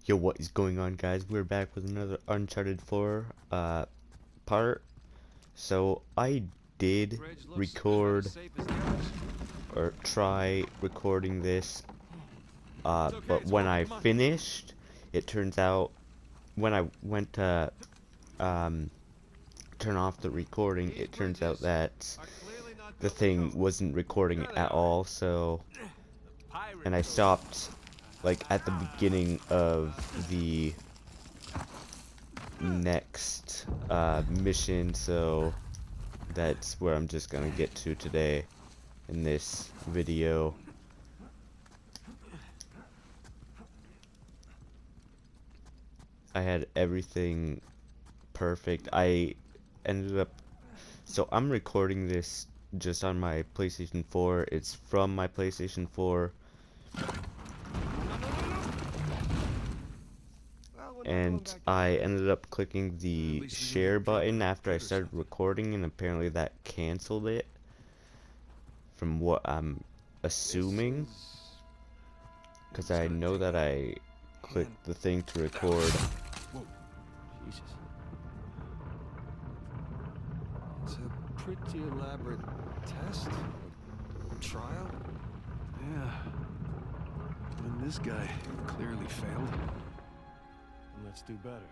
Yo, what is going on, guys? We're back with another Uncharted 4 part. So I did record or try recording this, but when I finished, it turns out when I went to turn off the recording, it turns out that the thing wasn't recording at all. So, and I stopped like at the beginning of the next mission, so that's where I'm just gonna get to today in this video. I had everything perfect. I ended up, so I'm recording this just on my PlayStation 4. It's from my PlayStation 4. And I ended up clicking the share button after I started recording, and apparently that canceled it, from what I'm assuming, because I know that I clicked the thing to record. Whoa. Jesus. It's a pretty elaborate test? Trial? Yeah. And this guy clearly failed. Let's do better.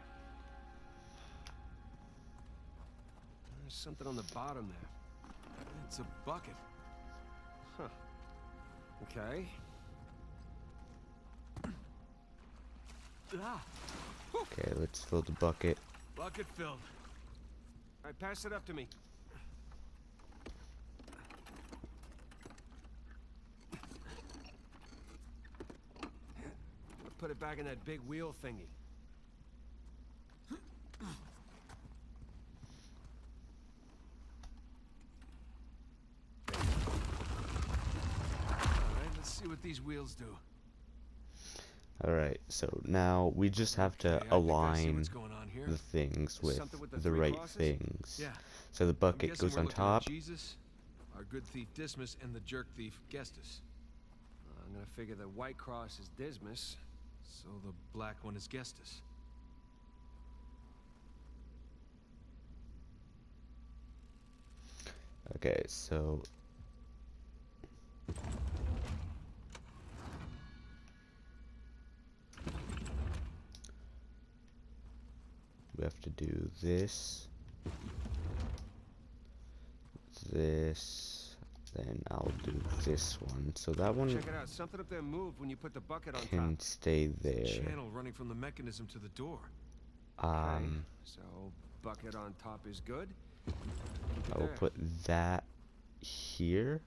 There's something on the bottom there. It's a bucket. Huh. Okay. Okay, let's fill the bucket. Bucket filled. All right, pass it up to me. Put it back in that big wheel thingy. Alright, let's see what these wheels do. Alright, so now we just have to align the things with the right things. Yeah. So the bucket goes on top. Jesus, our good thief Dismas, and the jerk thief Gestus. I'm gonna figure the white cross is Dismas, so the black one is Gestus. Okay, so we have to do this, then I'll do this one. So that one Check it out. Something up there moved when you put the bucket on can top. stay there. Channel running from the mechanism to the door. Okay, So bucket on top is good. I will put that here,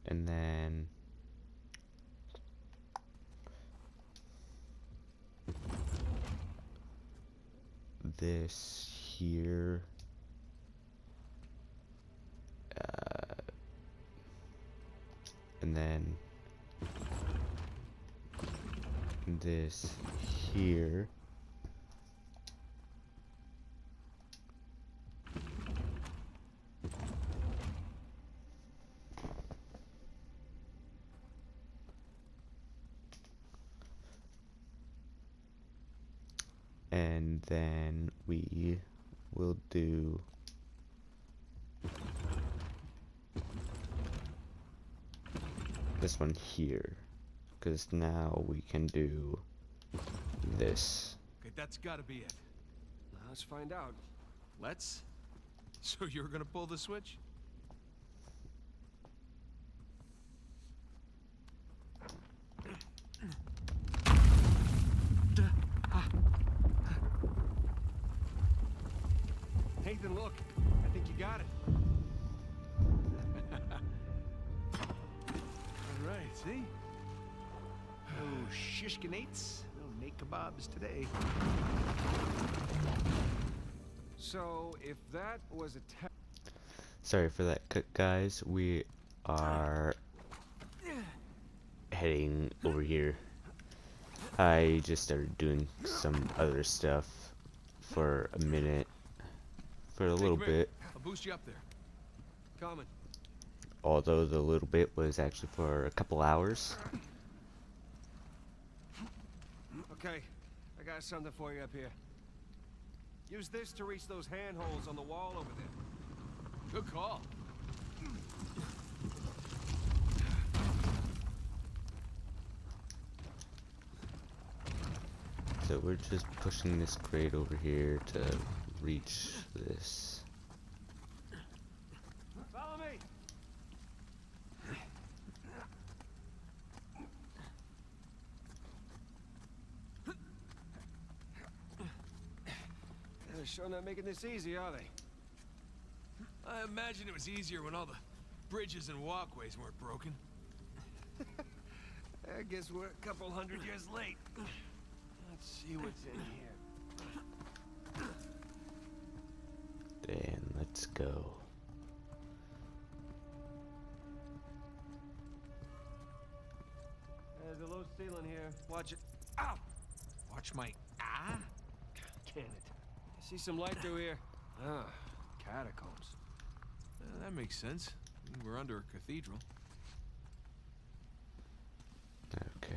and then this here, and then this here. And then we will do this one here, because now we can do this. Okay, that's gotta be it. Let's find out. Let's? So you're gonna pull the switch? Nathan, look. I think you got it. All right, see? No shishkinates, no naked kebabs today. So, if that was a Sorry for that cut, guys. We are heading over here. I just started doing some other stuff for a minute, for a little bit. I'll boost you up there. Coming. Although the little bit was actually for a couple hours. Okay, I got something for you up here. Use this to reach those handholds on the wall over there. Good call. So we're just pushing this crate over here to reach this. Follow me. They're sure not making this easy, are they? I imagine it was easier when all the bridges and walkways weren't broken. I guess we're a couple hundred years late. Let's see what's in here. Then let's go. There's a low ceiling here. Watch it. Ow! Watch my... Ah? Can it? I see some light through here. Ah, catacombs. That makes sense. We're under a cathedral. Okay.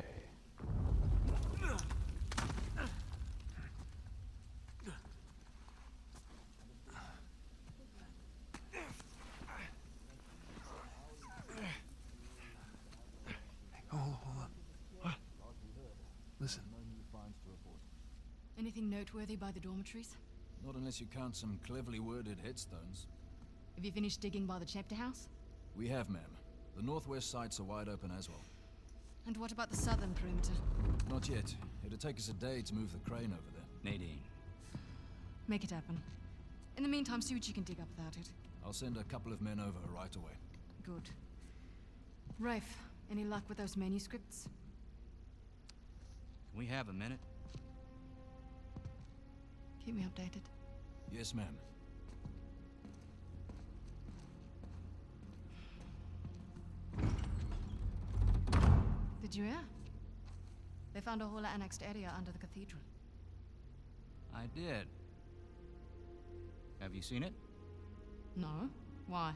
Hold on. What? Listen. Anything noteworthy by the dormitories? Not unless you count some cleverly worded headstones. Have you finished digging by the chapter house? We have, ma'am. The northwest sites are wide open as well. And what about the southern perimeter? Not yet. It'll take us a day to move the crane over there. Nadine. Make it happen. In the meantime, see what you can dig up without it. I'll send a couple of men over right away. Good. Rafe, any luck with those manuscripts? Can we have a minute? Keep me updated. Yes, ma'am. Did you hear? They found a whole annexed area under the cathedral. I did. Have you seen it? No? Why?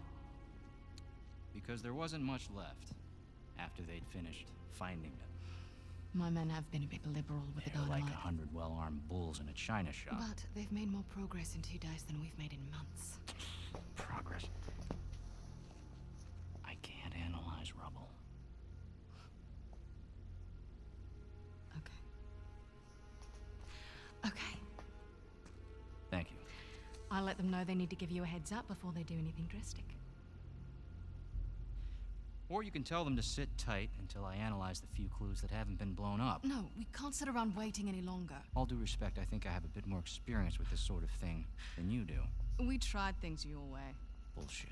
Because there wasn't much left after they'd finished finding it. My men have been a bit liberal with the They're dynamite. like 100 well-armed bulls in a china shop. But they've made more progress in 2 days than we've made in months. Progress. I can't analyze rubble. Okay. Okay. Thank you. I'll let them know they need to give you a heads up before they do anything drastic. Or you can tell them to sit tight until I analyze the few clues that haven't been blown up. No, we can't sit around waiting any longer. All due respect, I think I have a bit more experience with this sort of thing than you do. We tried things your way. Bullshit.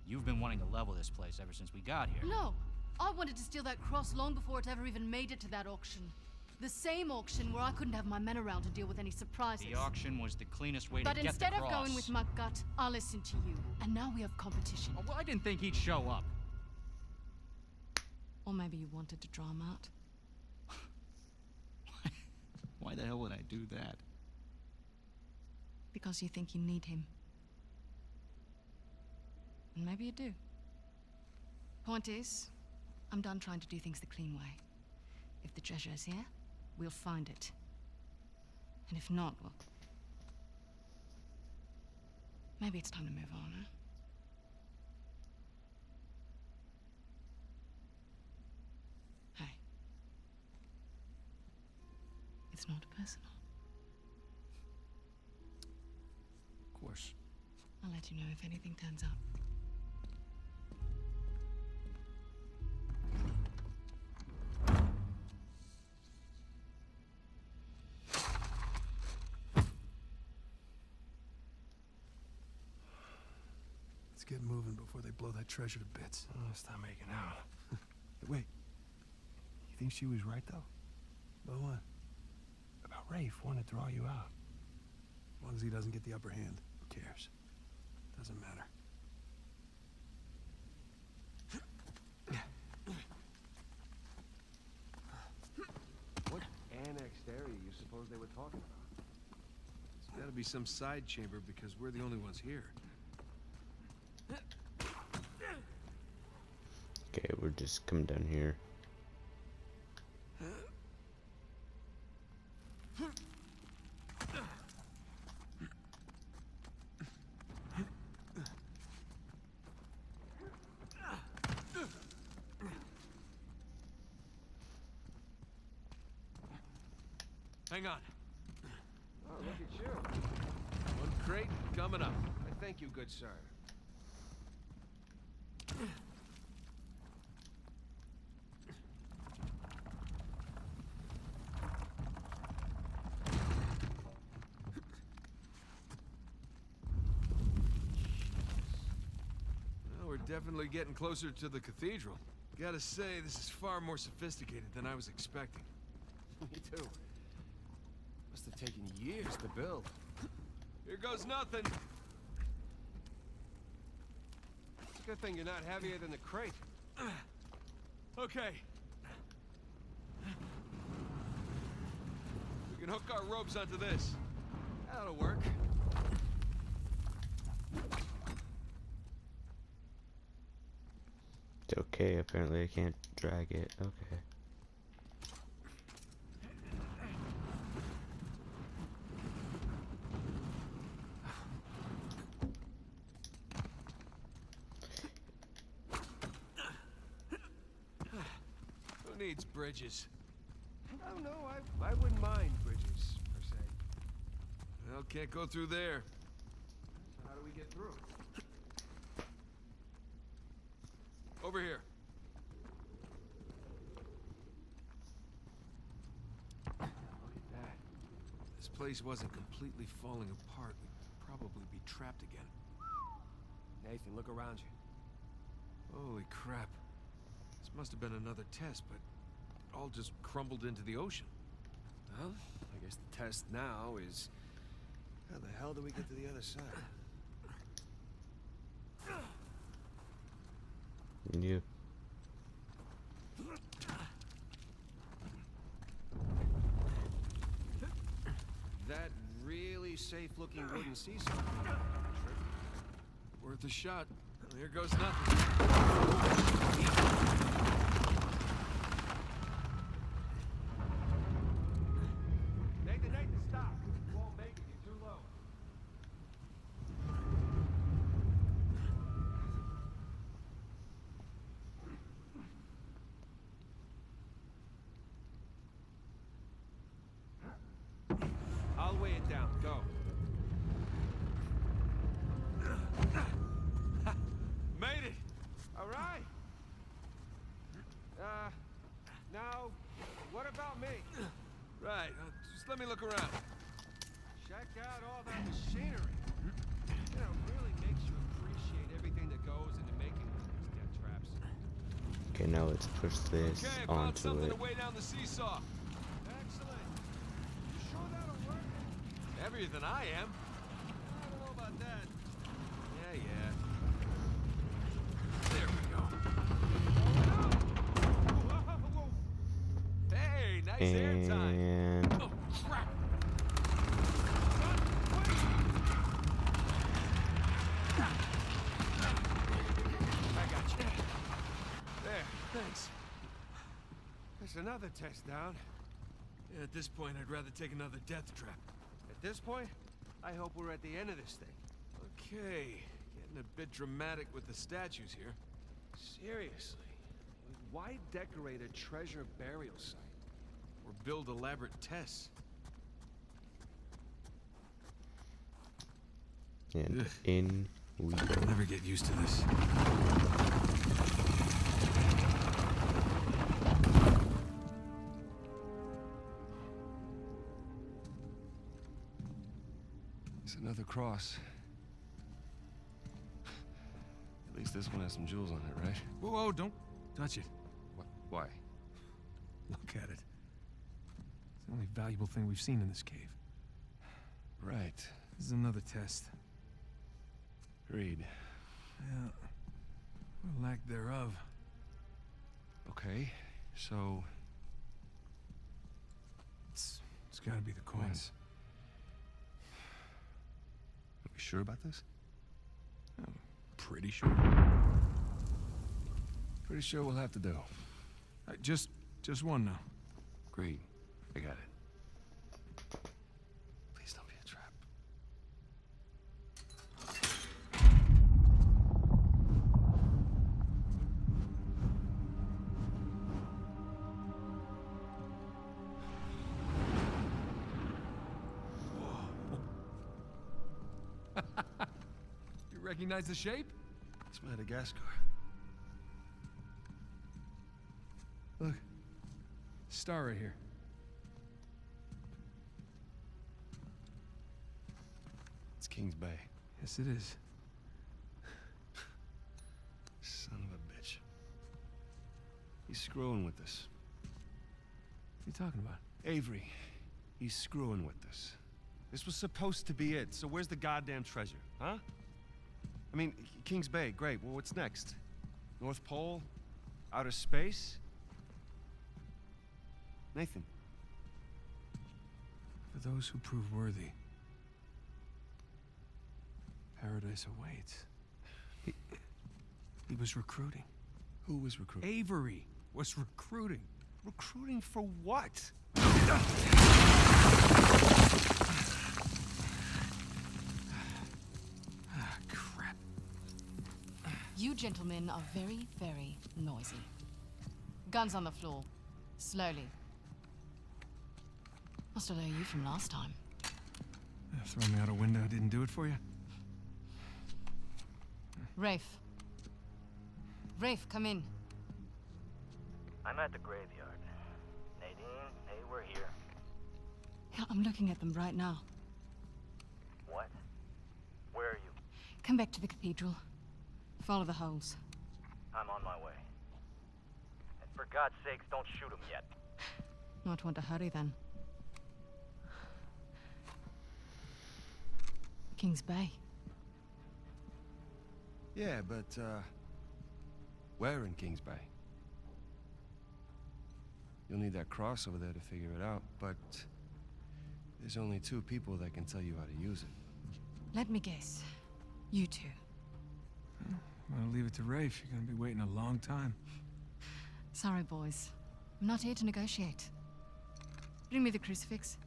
You've been wanting to level this place ever since we got here. No! I wanted to steal that cross long before it ever even made it to that auction. The same auction where I couldn't have my men around to deal with any surprises. The auction was the cleanest way to But get the cross. instead of going with my gut, I listened to you. And now we have competition. Oh, well, I didn't think he'd show up. Or maybe you wanted to draw him out. Why the hell would I do that? Because you think you need him. And maybe you do. Point is, I'm done trying to do things the clean way. If the treasure is here, we'll find it. And if not, well... maybe it's time to move on, huh? Hey. It's not personal. Of course. I'll let you know if anything turns up. Let's get moving before they blow that treasure to bits. Oh, stop making out. Wait. You think she was right, though? About what? About Rafe wanting to draw you out. As long as he doesn't get the upper hand, who cares? Doesn't matter. What annexed area you suppose they were talking about? It's gotta be some side chamber because we're the only ones here. Okay, we're just coming down here. Hang on. Oh, look at you. One crate coming up. I thank you, good sir. Well, we're definitely getting closer to the cathedral. Gotta say, this is far more sophisticated than I was expecting. Me too. Must have taken years to build. Here goes nothing. It's a good thing you're not heavier than the crate. Okay. We can hook our ropes onto this. That'll work. It's okay, apparently I can't drag it. Okay. Who needs bridges? I don't know. I wouldn't mind bridges, per se. Well, can't go through there. So how do we get through? Over here. Look at that. This place wasn't completely falling apart. We'd probably be trapped again. Nathan, look around you. Holy crap. This must have been another test, but it all just crumbled into the ocean. Well, I guess the test now is... How the hell do we get to the other side? You. That really safe-looking wooden seesaw. Worth a shot. Well, here goes nothing. Nathan, stop! You won't make it. You're too low. I'll weigh it down. Go. Made it! All right. Now, what about me? Right, just let me look around. Check out all that machinery. You know, it really makes you appreciate everything that goes into making one of these death traps. Okay, now let's push this Okay, I found onto something it. to weigh down the seesaw. Excellent. You sure that'll work? Heavier than I am. I don't know about that. Yeah. There we go. Whoa. Hey, nice air time. And Oh, crap! I got you. There, thanks. There's another test down. Yeah, at this point, I'd rather take another death trap. At this point, I hope we're at the end of this thing. Okay, getting a bit dramatic with the statues here. Seriously. Why decorate a treasure burial site? Or build elaborate tests. and Ugh. in we go. I'll never get used to this. It's another cross. At least this one has some jewels on it, right? Whoa, don't touch it. What? Why? Look at it. It's the only valuable thing we've seen in this cave. Right. This is another test. Agreed. Yeah. Or lack thereof. Okay, so... It's gotta be the coins. Are we sure about this? I'm pretty sure. Pretty sure we'll have to do. Just one now. Agreed. I got it. Please don't be a trap. Recognize the shape? It's Madagascar. Look. Star right here. It's Kings Bay. Yes, it is. Son of a bitch. He's screwing with us. What are you talking about? Avery. He's screwing with us. This was supposed to be it, so where's the goddamn treasure, huh? I mean, Kings Bay, great. Well, what's next? North Pole? Outer space? Nathan. For those who prove worthy, paradise awaits. He was recruiting. Who was recruiting? Avery was recruiting. Recruiting for what? Ah, crap. You gentlemen are very, very noisy. Guns on the floor. Slowly. Must have learned you from last time. Throw me out a window didn't do it for you? Rafe. Rafe, come in. I'm at the graveyard. Nadine, hey, we're here. Yeah, I'm looking at them right now. What? Where are you? Come back to the cathedral. Follow the holes. I'm on my way. And for God's sakes, don't shoot him yet. Not want to hurry then. Kings Bay. Yeah, but, where in Kings Bay? You'll need that cross over there to figure it out, but there's only 2 people that can tell you how to use it. Let me guess. You two. I'll leave it to Rafe. You're gonna be waiting a long time. Sorry, boys. I'm not here to negotiate. Bring me the crucifix.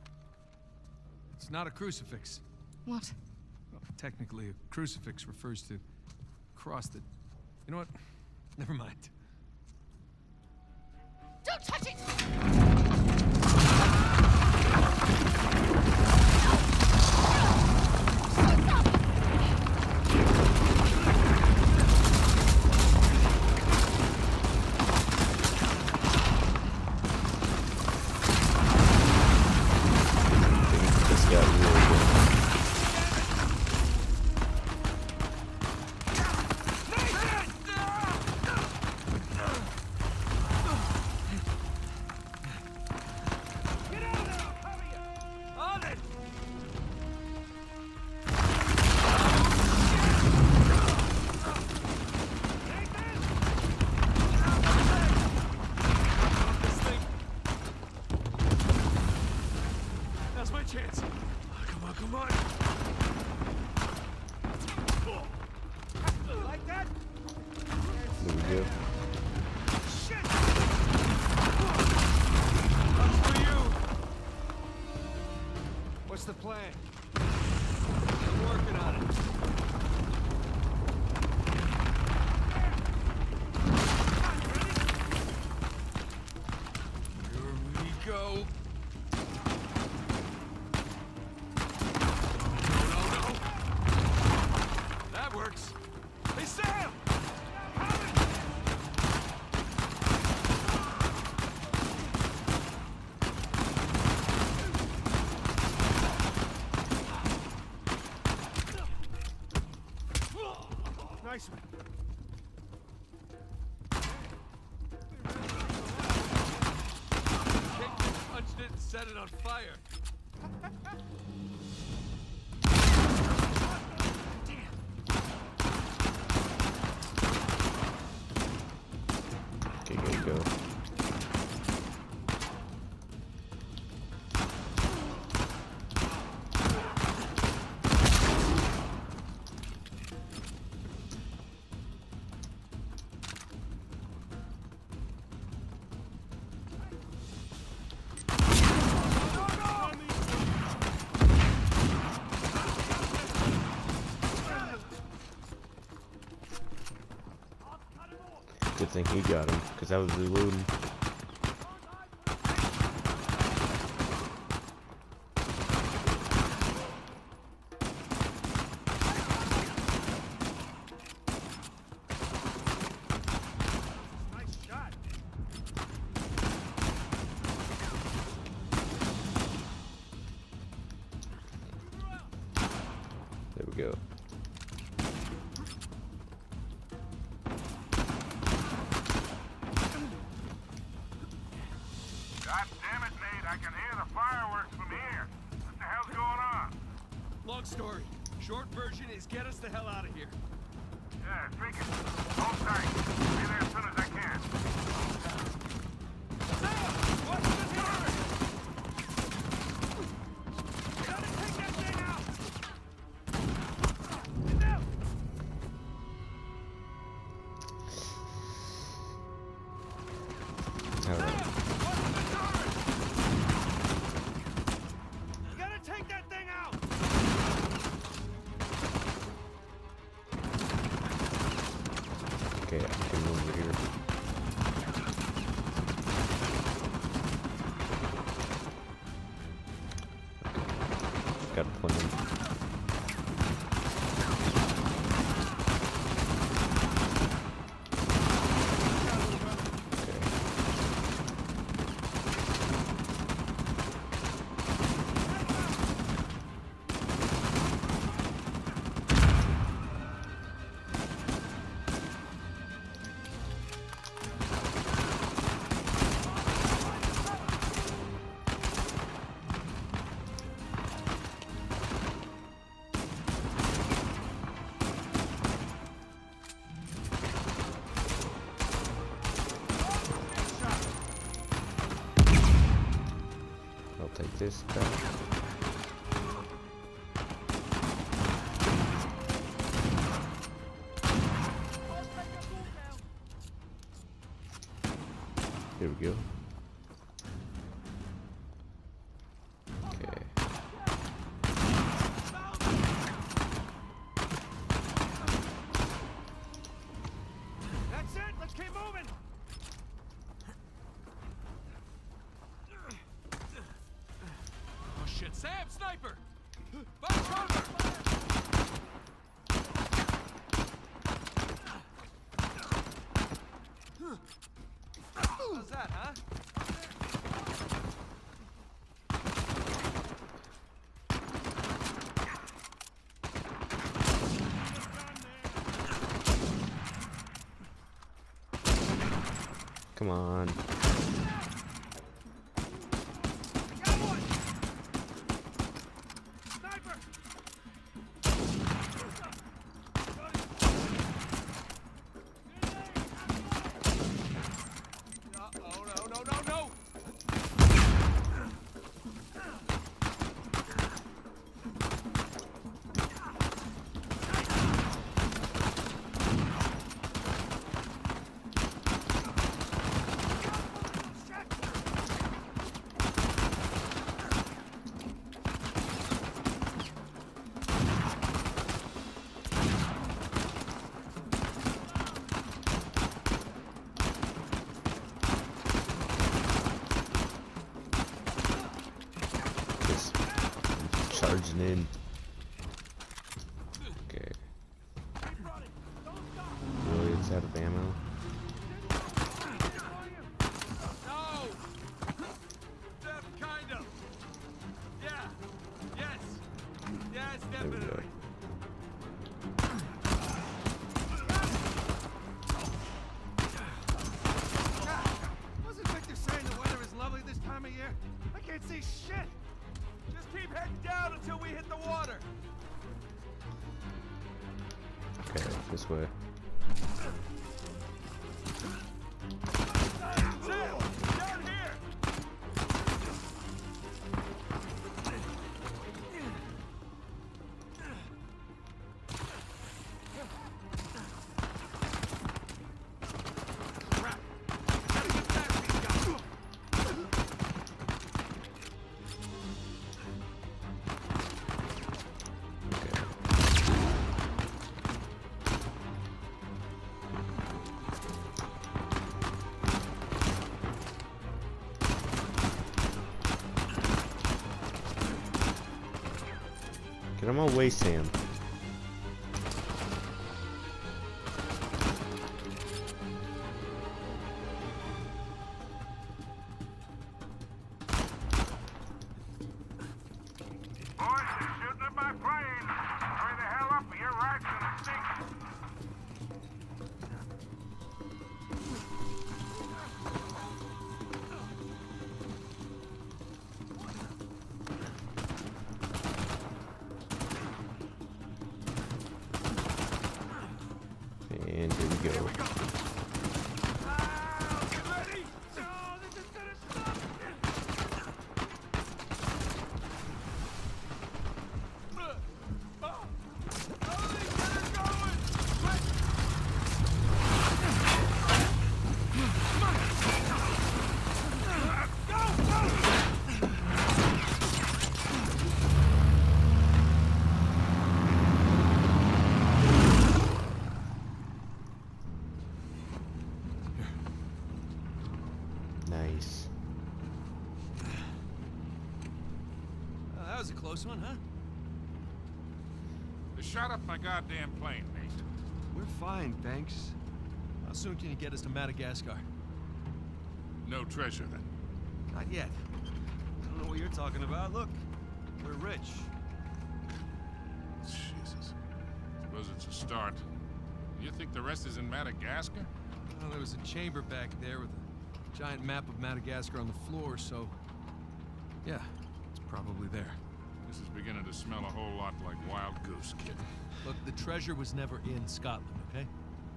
It's not a crucifix. What? Well, technically, a crucifix refers to a cross that... You know what? Never mind. Don't touch it! This got really good. Now's my chance. Oh, come on, come on. Like that? There we go. Shit! That's for you. What's the plan? I'm working on it. Here we go. No. That works. Hey, Sam! Nice one. Kicked it, punched it, and set it on fire. Okay, gotta go. Good thing he got him, because I was reloading. go. God damn it, Nate, I can hear the fireworks from here. What the hell's going on? Long story. Short version is get us the hell out of here. Yeah, figured. Hold tight. Be there as soon as I can. Sam! What's the turn? Gotta take that thing out! Now! Alright. What's the turn? You gotta take that thing out! Okay, I can go over here. Okay. Got a plan. I'll take this back. Here we go. Okay. That's it! Let's keep moving! Oh shit, Sam! Sniper! Find cover! How's that, huh? Come on. Got one! Sniper! Oh, no. Just charging in. Okay. Really, it's out of ammo. No! Kind of. Yeah. Yes. Yes, There we go. definitely. Wasn't Victor saying the weather is lovely this time of year? I can't see shit. Just keep heading down until we hit the water. Okay, this way. Sam, down here. Crap. Gotta get past these guys. Okay. Get on my way, Sam. Boys, they're shooting at my plane. Hurry the hell that was a close one, huh? They shot up my goddamn plane, Nate. We're fine, thanks. How soon can you get us to Madagascar? No treasure, then. Not yet. I don't know what you're talking about. Look, we're rich. Jesus. Suppose it's a start. You think the rest is in Madagascar? Well, there was a chamber back there with a giant map of Madagascar on the floor, so... yeah, it's probably there. This is beginning to smell a whole lot like Wild Goose, kid. Look, the treasure was never in Scotland, okay?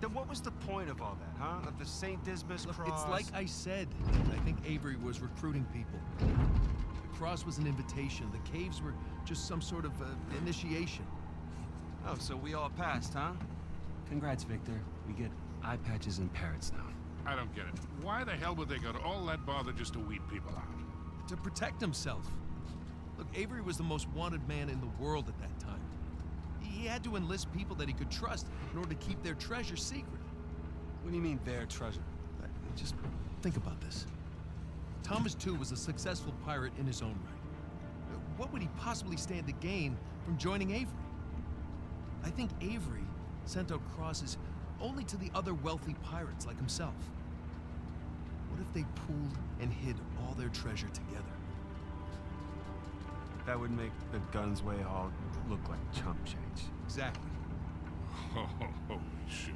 Then what was the point of all that, huh? Of the St. Dismas Look, cross? it's like I said. I think Avery was recruiting people. The cross was an invitation. The caves were just some sort of initiation. Oh, so we all passed, huh? Congrats, Victor. We get eye patches and parrots now. I don't get it. Why the hell would they go to all that bother just to weed people out? To protect himself. Look, Avery was the most wanted man in the world at that time. He had to enlist people that he could trust in order to keep their treasure secret. What do you mean, their treasure? Just think about this. Thomas, too, was a successful pirate in his own right. What would he possibly stand to gain from joining Avery? I think Avery sent out crosses only to the other wealthy pirates like himself. What if they pooled and hid all their treasure together? That would make the Gunsway haul look like chump change. Exactly. Oh, holy shit.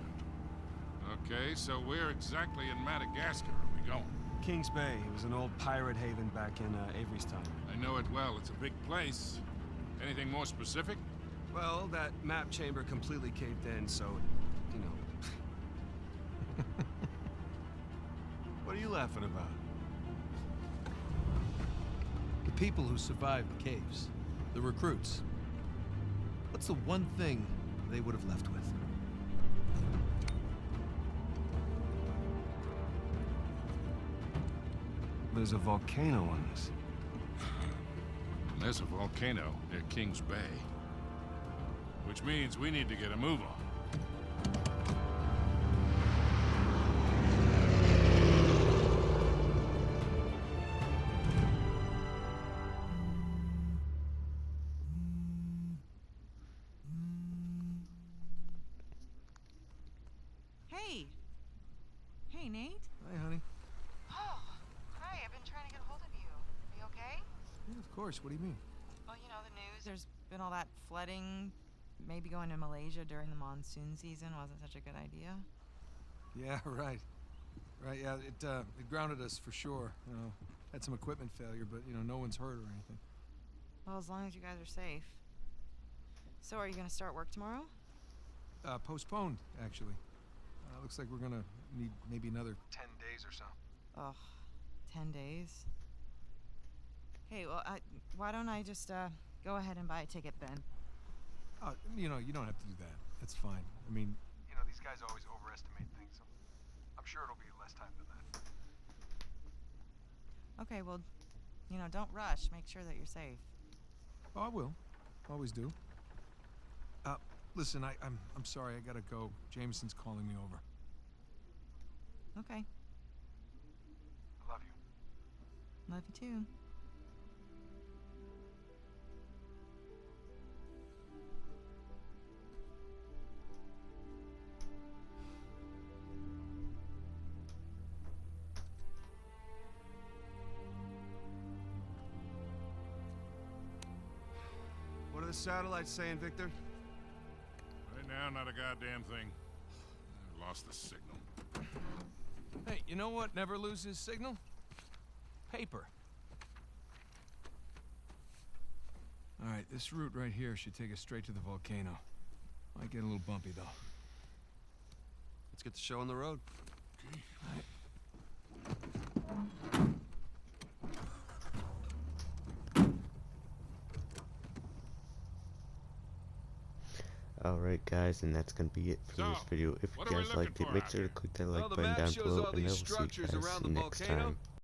Okay, so where exactly in Madagascar are we going? Kings Bay. It was an old pirate haven back in Avery's time. I know it well. It's a big place. Anything more specific? Well, that map chamber completely caved in, so, you know. What are you laughing about? The people who survived the caves, the recruits. What's the one thing they would have left with? There's a volcano on this. There's a volcano near Kings Bay. Which means we need to get a move on. Hey! Hey, Nate? Hi, honey. Oh, hi, I've been trying to get a hold of you. Are you okay? Yeah, of course. What do you mean? Well, you know, the news, there's been all that flooding. Maybe going to Malaysia during the monsoon season wasn't such a good idea. Yeah, right. Right, yeah, it grounded us for sure. You know, had some equipment failure, but, you know, no one's hurt or anything. Well, as long as you guys are safe. So, are you going to start work tomorrow? Postponed, actually. Looks like we're gonna need maybe another 10 days or so. Ugh, 10 days? Hey, well, why don't I just, go ahead and buy a ticket then? You know, you don't have to do that. That's fine. I mean, you know, these guys always overestimate things, so I'm sure it'll be less time than that. Okay, well, you know, don't rush. Make sure that you're safe. Oh, I will. Always do. Listen, I'm sorry, I gotta go. Jameson's calling me over. Okay. I love you. Love you too. What are the satellites saying, Victor? Right now, not a goddamn thing. I lost the signal. Hey, you know what never loses signal? Paper. All right, this route right here should take us straight to the volcano. Might get a little bumpy, though. Let's get the show on the road. Alright guys, and that's gonna be it for this video. If you guys liked it, make sure to click that like button down below, and I will see you guys next time.